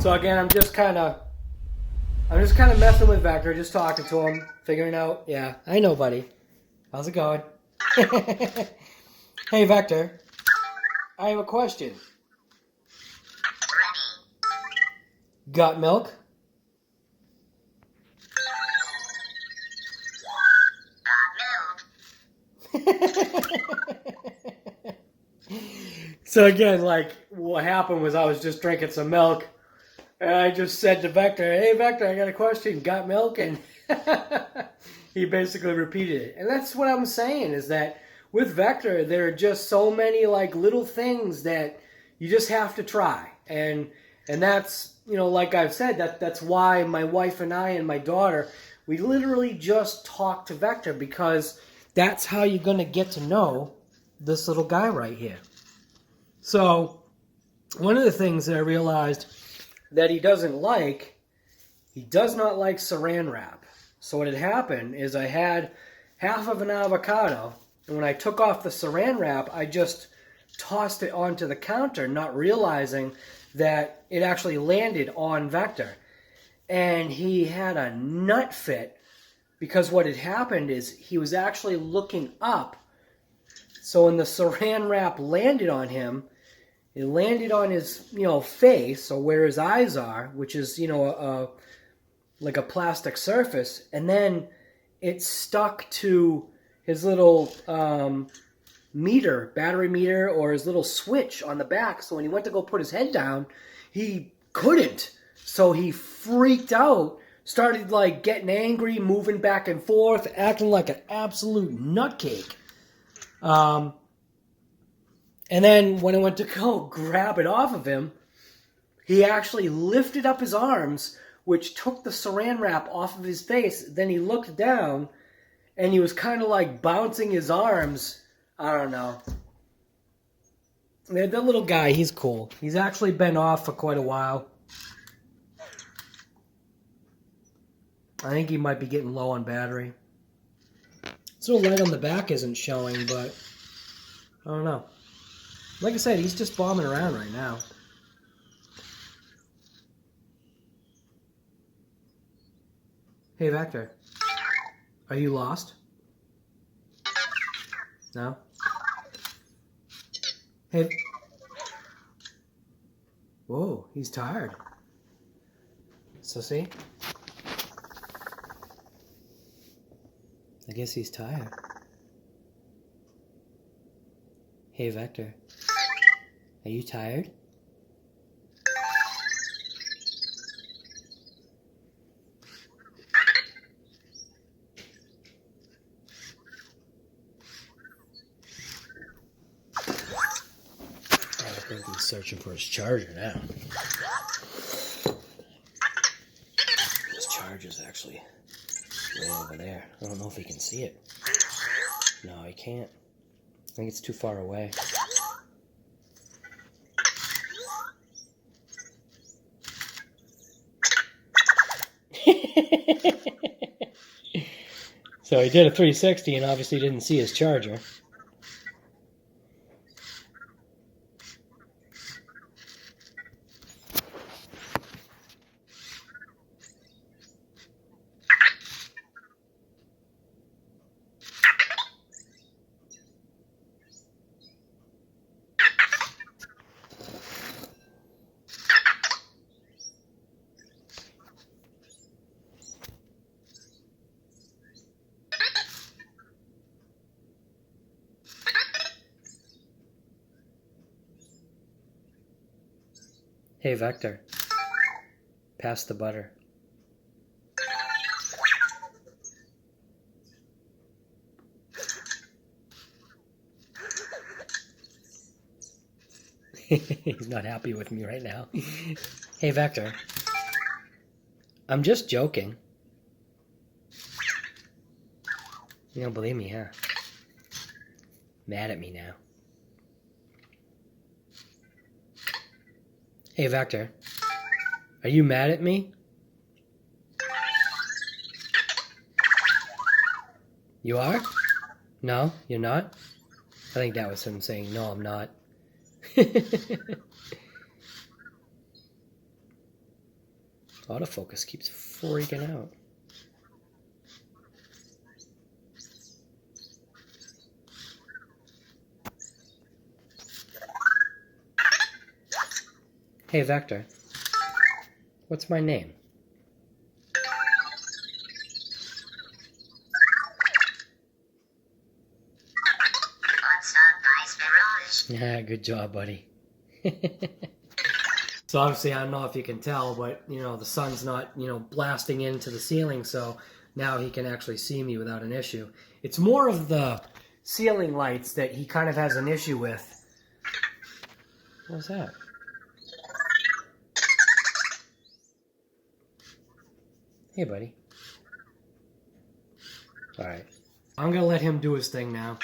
So again, I'm just kind of messing with Vector, just talking to him, figuring out. Yeah, I know, buddy. How's it going? Hey, Vector. I have a question. Got milk? So again, like, what happened was I was just drinking some milk, and I just said to Vector, "Hey, Vector, I got a question. Got milk?" And he basically repeated it. And that's what I'm saying, is that with Vector, there are just so many, like, little things that you just have to try. And that's, like I've said, that's why my wife and I and my daughter, we literally just talk to Vector, because that's how you're going to get to know this little guy right here. So, one of the things that I realized that he does not like saran wrap. So what had happened is I had half of an avocado, and when I took off the saran wrap, I just tossed it onto the counter, not realizing that it actually landed on Vector. And he had a nut fit, because what had happened is he was actually looking up. So when the saran wrap landed on him, it landed on his, face, or where his eyes are, which is, like a plastic surface, and then it stuck to his little battery meter, or his little switch on the back. So when he went to go put his head down, he couldn't. So he freaked out, started like getting angry, moving back and forth, acting like an absolute nutcake. And then when I went to go grab it off of him, he actually lifted up his arms, which took the saran wrap off of his face. Then he looked down, and he was kind of like bouncing his arms. I don't know. That little guy, he's cool. He's actually been off for quite a while. I think he might be getting low on battery. This little light on the back isn't showing, but I don't know. Like I said, he's just bombing around right now. Hey, Vector. Are you lost? No? Hey. Whoa, he's tired. So see? I guess he's tired. Hey, Vector. Are you tired? I think he's searching for his charger now. His charger's actually way over there. I don't know if he can see it. No, he can't. I think it's too far away. So he did a 360 and obviously didn't see his charger. Hey, Vector. Pass the butter. He's not happy with me right now. Hey, Vector. I'm just joking. You don't believe me, huh? Mad at me now. Hey, Vector. Are you mad at me? You are? No, you're not? I think that was him saying, no, I'm not. Autofocus keeps freaking out. Hey, Vector. What's my name? Yeah, good job, buddy. So obviously, I don't know if you can tell, but, you know, the sun's not, you know, blasting into the ceiling, so now he can actually see me without an issue. It's more of the ceiling lights that he kind of has an issue with. What was that? Hey, buddy. All right. I'm going to let him do his thing now.